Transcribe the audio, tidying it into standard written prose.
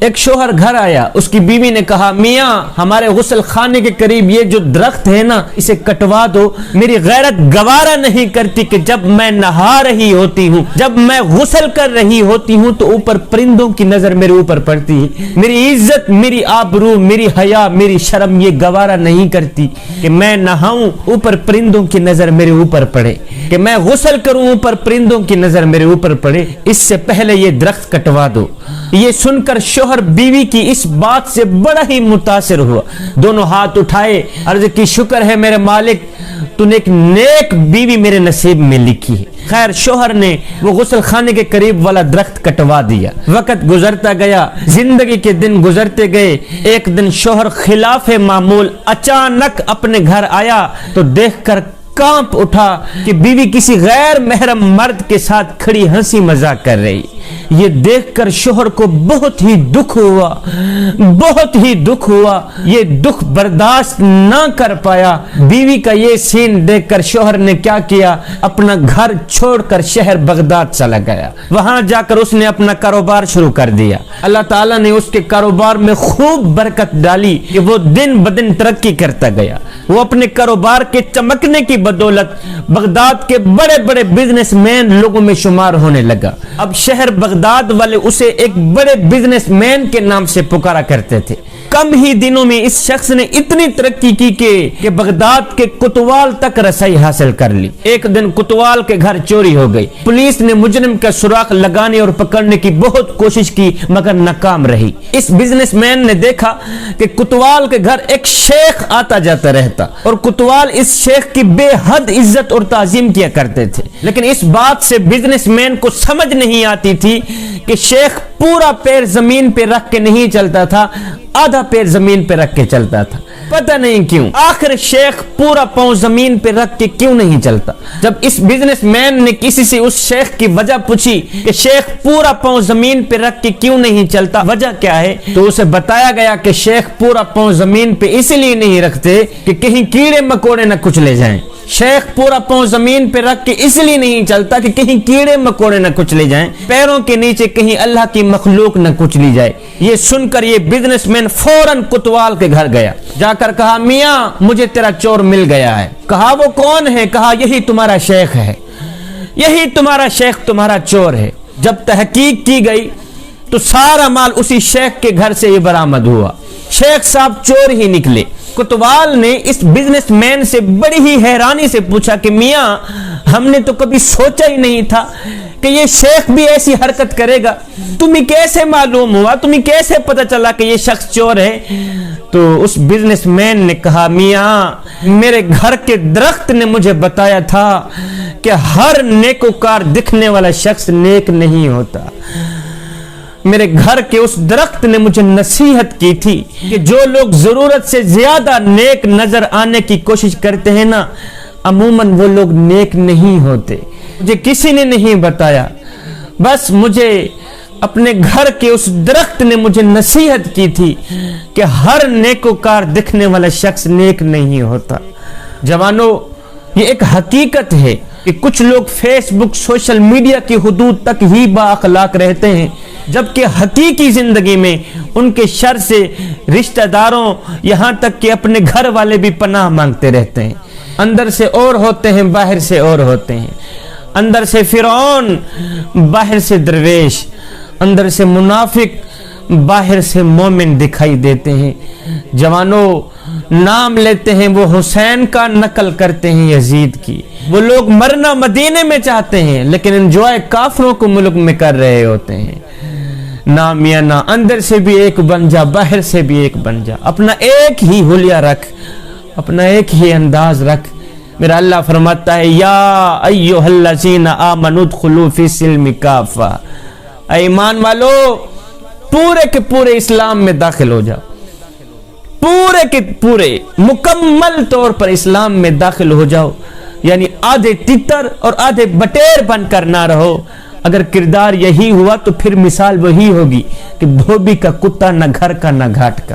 ایک شوہر گھر آیا، اس کی بیوی نے کہا میاں ہمارے غسل خانے کے قریب یہ جو درخت ہے نا اسے کٹوا دو، میری غیرت گوارا نہیں کرتی کہ جب میں نہا رہی ہوتی ہوں، جب میں غسل کر رہی ہوتی ہوں تو اوپر پرندوں کی نظر میرے اوپر پڑتی ہے، میری عزت، میری آبرو، میری حیا، میری شرم یہ گوارا نہیں کرتی کہ میں نہاؤں اوپر پرندوں کی نظر میرے اوپر پڑے، کہ میں غسل کروں اوپر پرندوں کی نظر میرے اوپر پڑے، اس سے پہلے یہ درخت کٹوا دو۔ یہ سن کر شوہر بیوی کی اس بات سے بڑا ہی متاثر ہوا، دونوں ہاتھ اٹھائے، عرض کی شکر ہے میرے مالک، تو نے ایک نیک بیوی میرے نصیب میں لکھی ہے۔ خیر شوہر نے وہ غسل خانے کے قریب والا درخت کٹوا دیا۔ وقت گزرتا گیا، زندگی کے دن گزرتے گئے۔ ایک دن شوہر خلاف معمول اچانک اپنے گھر آیا تو دیکھ کر کانپ اٹھا کہ بیوی کسی غیر محرم مرد کے ساتھ کھڑی ہنسی مذاق کر رہی۔ یہ دیکھ کر شوہر کو بہت ہی دکھ ہوا، بہت ہی دکھ ہوا، یہ دکھ برداشت نہ کر پایا۔ بیوی کا یہ سین دیکھ کر شوہر نے کیا کیا، اپنا گھر چھوڑ کر شہر بغداد چلا گیا۔ وہاں جا کر اس نے اپنا کاروبار شروع کر دیا۔ اللہ تعالیٰ نے اس کے کاروبار میں خوب برکت ڈالی کہ وہ دن بدن ترقی کرتا گیا۔ وہ اپنے کاروبار کے چمکنے کی بدولت بغداد کے بڑے بڑے بزنس مین لوگوں میں شمار ہونے لگا۔ اب شہر بغداد والے اسے ایک بڑے بزنس مین کے نام سے پکارا کرتے تھے۔ کم ہی دنوں میں اس شخص نے اتنی ترقی کی کہ بغداد کے کوتوال تک رسائی حاصل کر لی۔ ایک دن کوتوال کے گھر چوری ہو گئی۔ پولیس نے مجرم کا سراغ لگانے اور پکڑنے کی بہت کوشش کی مگر ناکام رہی۔ اس بزنس مین نے دیکھا کہ کوتوال کے گھر ایک شیخ آتا جاتا رہتا اور کوتوال اس شیخ کی بے حد عزت اور تعظیم کیا کرتے تھے، لیکن اس بات سے بزنس مین کو سمجھ نہیں آتی تھی کہ شیخ پورا پیر زمین پہ رکھ کے نہیں چلتا تھا، آدھا پیر زمین پہ رکھ کے چلتا تھا۔ پتہ نہیں کیوں آخر شیخ پورا پاؤں زمین پہ رکھ کے کیوں نہیں چلتا۔ جب اس بزنس مین نے کسی سے اس شیخ کی وجہ پوچھی کہ شیخ پورا پاؤں زمین پہ رکھ کے کیوں نہیں چلتا، وجہ کیا ہے، تو اسے بتایا گیا کہ شیخ پورا پاؤں زمین پہ اس لیے نہیں رکھتے کہ کہیں کیڑے مکوڑے نہ کچلے جائیں۔ شیخ پورا پاؤں زمین پہ رکھ کے اس لیے نہیں چلتا کہ کہیں کیڑے مکوڑے نہ کچلے جائیں، پیروں کے نیچے کہیں اللہ کی مخلوق نہ کچلی جائے۔ یہ سن کر یہ بزنس مین فوراً کوتوال کے گھر گیا، جا کر کہا میاں مجھے تیرا چور مل گیا ہے۔ کہا وہ کون ہے؟ کہا یہی تمہارا شیخ ہے، یہی تمہارا شیخ تمہارا چور ہے۔ جب تحقیق کی گئی تو سارا مال اسی شیخ کے گھر سے یہ برآمد ہوا۔ شیخ صاحب چور ہی نکلے۔ کوتوال نے اس بزنس مین سے بڑی ہی حیرانی سے پوچھا کہ میاں ہم نے تو کبھی سوچا ہی نہیں تھا کہ یہ شیخ بھی ایسی حرکت کرے گا، تمہیں کیسے معلوم ہوا، تمہیں کیسے پتا چلا کہ یہ شخص چور ہے؟ تو اس بزنس مین نے کہا میاں میرے گھر کے درخت نے مجھے بتایا تھا کہ ہر نیکوکار دکھنے والا شخص نیک نہیں ہوتا۔ میرے گھر کے اس درخت نے مجھے نصیحت کی تھی کہ جو لوگ ضرورت سے زیادہ نیک نظر آنے کی کوشش کرتے ہیں نا، عموماً وہ لوگ نیک نہیں ہوتے۔ مجھے کسی نے نہیں بتایا، بس مجھے اپنے گھر کے اس درخت نے مجھے نصیحت کی تھی کہ ہر نیکوکار دکھنے والا شخص نیک نہیں ہوتا۔ جوانوں، یہ ایک حقیقت ہے کہ کچھ لوگ فیس بک، سوشل میڈیا کی حدود تک ہی با اخلاق رہتے ہیں، جبکہ حقیقی زندگی میں ان کے شر سے رشتہ داروں یہاں تک کہ اپنے گھر والے بھی پناہ مانگتے رہتے ہیں۔ اندر سے اور ہوتے ہیں، باہر سے اور ہوتے ہیں۔ اندر سے فرعون، باہر سے درویش، اندر سے منافق، باہر سے مومن دکھائی دیتے ہیں۔ جوانوں، نام لیتے ہیں وہ حسین کا، نقل کرتے ہیں یزید کی۔ وہ لوگ مرنا مدینے میں چاہتے ہیں لیکن انجوائے کافروں کو ملک میں کر رہے ہوتے ہیں۔ نہ میاں نہ، اندر سے بھی ایک بن جا، باہر سے بھی ایک بن جا، اپنا ایک ہی حلیہ رکھ، اپنا ایک ہی انداز رکھ۔ میرا اللہ فرماتا ہے یا ایھا الذین آمنوا ادخلوا فی السلم کافہ، اے ایمان والو پورے کے پورے اسلام میں داخل ہو جاؤ، پورے کے پورے مکمل طور پر اسلام میں داخل ہو جاؤ، یعنی آدھے تتر اور آدھے بٹیر بن کر نہ رہو۔ اگر کردار یہی ہوا تو پھر مثال وہی ہوگی کہ دھوبی کا کتا نہ گھر کا نہ گھاٹ کا۔